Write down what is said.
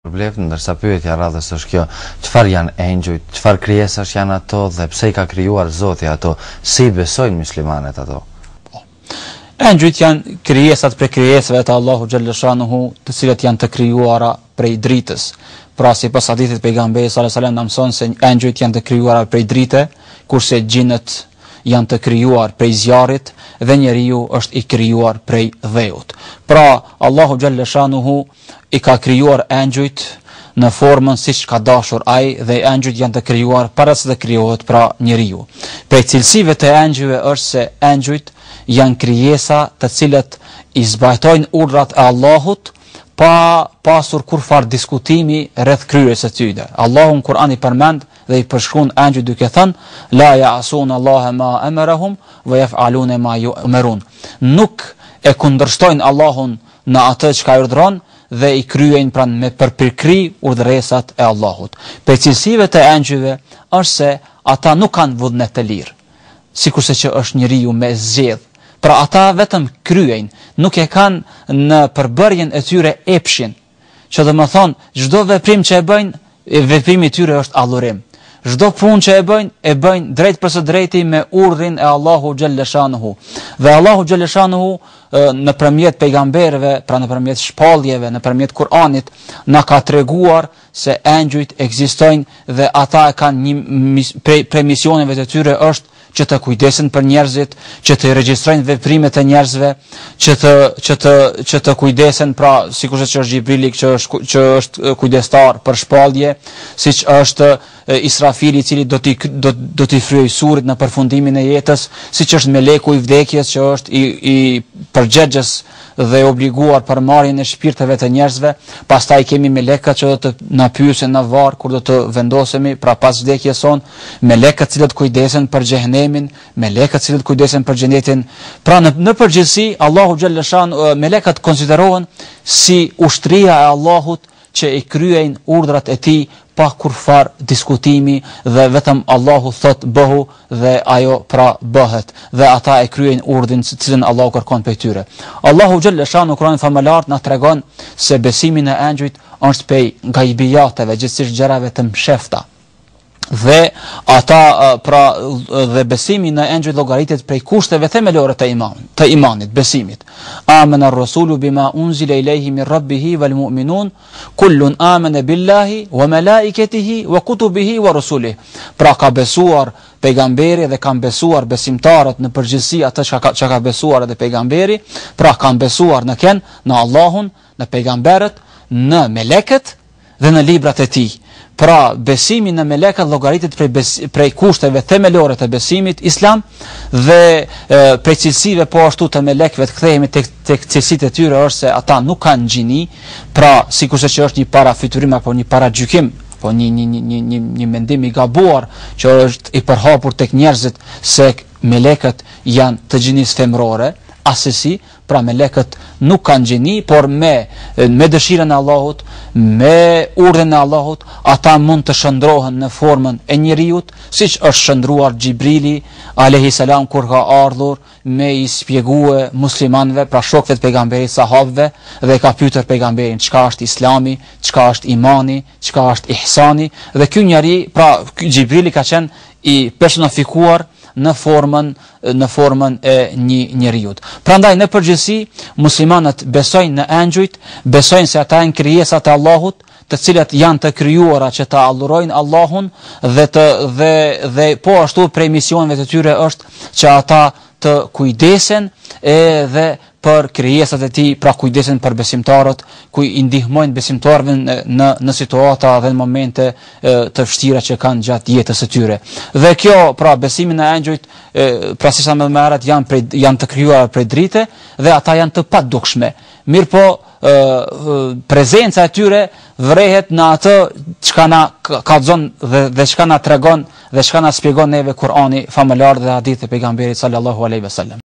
Problem, ndërsa pyetja radhës është kjo: çfarë janë engjujt, çfarë krijesash janë ato dhe pse i ka krijuar Zoti ato, si besojnë muslimanët ato? Engjujt janë krijesat prej krijesave të Allahu xhallashanuhu, të cilat janë të krijuara prej dritës. Pra sipas hadithit pejgamberit sallallahu alajhi wasallam na mëson se engjujt janë të krijuara prej drite, kurse gjinët janë të krijuar prej zjarrit dhe njeriu është i krijuar prej dheut. Pra Allahu xhallashanuhu i ka krijuar engjujt në formën siç ka dashur ai dhe engjujt janë të krijuar para se të krijohet pra njeriu. Prej cilësive të engjujve është se engjujt janë krijesa të cilat i zbajtojnë urdhrat e Allahut pa pasur kurfar diskutimi rreth kryerjes së tyre. Allahu në Kur'an i përmend dhe i përshkruan engjujt duke thënë: la ya'sun Allah ma amarahum wa yaf'aluna ma yu'marun. Nuk e kundërshtojnë Allahun në atë çka urdhron dhe i kryejnë pranë me përpirkri urdhëresat e Allahut. Për cilësive të engjujve është se ata nuk kanë vullnet të lirë, sikurse që është njeriu me zgjedh. Pra ata vetëm kryejnë, nuk e kanë në përbërjen e tyre epshin, që do të thonë çdo veprim që e bëjnë, veprimi i tyre është adhurim. Çdo punë që e bëjnë drejt për së drejti me urdhrin e Allahu xhallashanuhu. Dhe Allahu xhallashanuhu nëpërmjet pejgamberëve, pra nëpërmjet shpalljeve, nëpërmjet Kur'anit, na ka treguar se engjujt ekzistojnë dhe ata e kanë prej misioneve të tyre është që të kujdesen për njerëzit, që të regjistrojnë veprimet e njerëzve, që të kujdesen, pra sikurse që është Xhibrili që është kujdestar për shpallje, siç është Israfili i cili do t'i fryej surrit në përfundimin e jetës, siç është meleku i vdekjes që është i përgjegjës dhe obliguar për marrjen e shpirteve të njerëzve. Pastaj kemi melekët që do të na pyesin në varr kur do të vendosemi, pra pas vdekjes son, melekët cilët kujdesen për xhehenemin, melekët cilët kujdesen për xhenetin. Pra në përgjithësi Allahu xhallashan melekët konsiderohen si ushtria e Allahut që i kryejnë urdhrat e tij pa kurfar diskutimi dhe vetëm Allahu thot bëhu dhe ajo pra bëhet dhe ata e kryejnë urdhrin të cilën Allahu kërkon prej tyre. Allahu xhallashan në Kur'anin famëlar na tregon se besimi në engjujt është prej gajbijateve, gjithsesi gjërave të mshefta. Dhe ata dhe besimi në engjujt llogaritet prej kushteve themelore të imanit, besimit. Amana ar-rasulu bima unzila ilayhi min rabbih wal mu'minun kullun amana billahi wa malaikatihi wa kutubihi wa rusulihi. Pra ka besuar pejgamberi dhe kanë besuar besimtarët në përgjithësi atë që ka besuar edhe pejgamberi, pra kanë besuar në Allahun, në pejgamberët, në melekët dhe në librat e tij. Pra besimi në melekët llogaritet prej kushteve themelore të besimit islam dhe prej cilësive po ashtu të melekëve të kthehemi tek cilësitë e tyre është se ata nuk kanë gjini, pra sikurse që është një parafiturim apo një paragjykim, po një mendim i gabuar që është i përhapur tek njerëzit se melekët janë të gjinisë femrore, asesi, pra melekët nuk kanë gjini, por me dëshirën e Allahut, me urdhën e Allahut, ata mund të shndrohen në formën e njeriut, siç është shndruar Xhibrili alayhi salam kur ka ardhur me i shpjegue muslimanëve, pra shokëve të pejgamberit, sahabëve, dhe ka pyetur pejgamberin çka është Islami, çka është imani, çka është ihsani, dhe ky njeri, pra Xhibrili ka qenë i personifikuar në formën e një njeriut. Prandaj në përgjithësi muslimanët besojnë në engjujt, besojnë se ata janë krijesat e Allahut, të cilat janë të krijuara që të adhurojnë Allahun dhe po ashtu prej misioneve të tyre është që ata të kujdesen edhe për krijesat e tij, pra kujdesen për besimtarët, ku i ndihmojnë besimtarëve në situata dhe në momente të vështira që kanë gjatë jetës së tyre. Dhe kjo, pra besimi në engjujt, pra siç më herët janë të krijuar prej drite dhe ata janë të padukshme. Mirpo prezenca e tyre vrehet në atë çka na kallzon dhe çka na tregon dhe çka na shpjegon neve Kur'ani famëlar dhe hadithe pejgamberit sallallahu alaihi wasallam.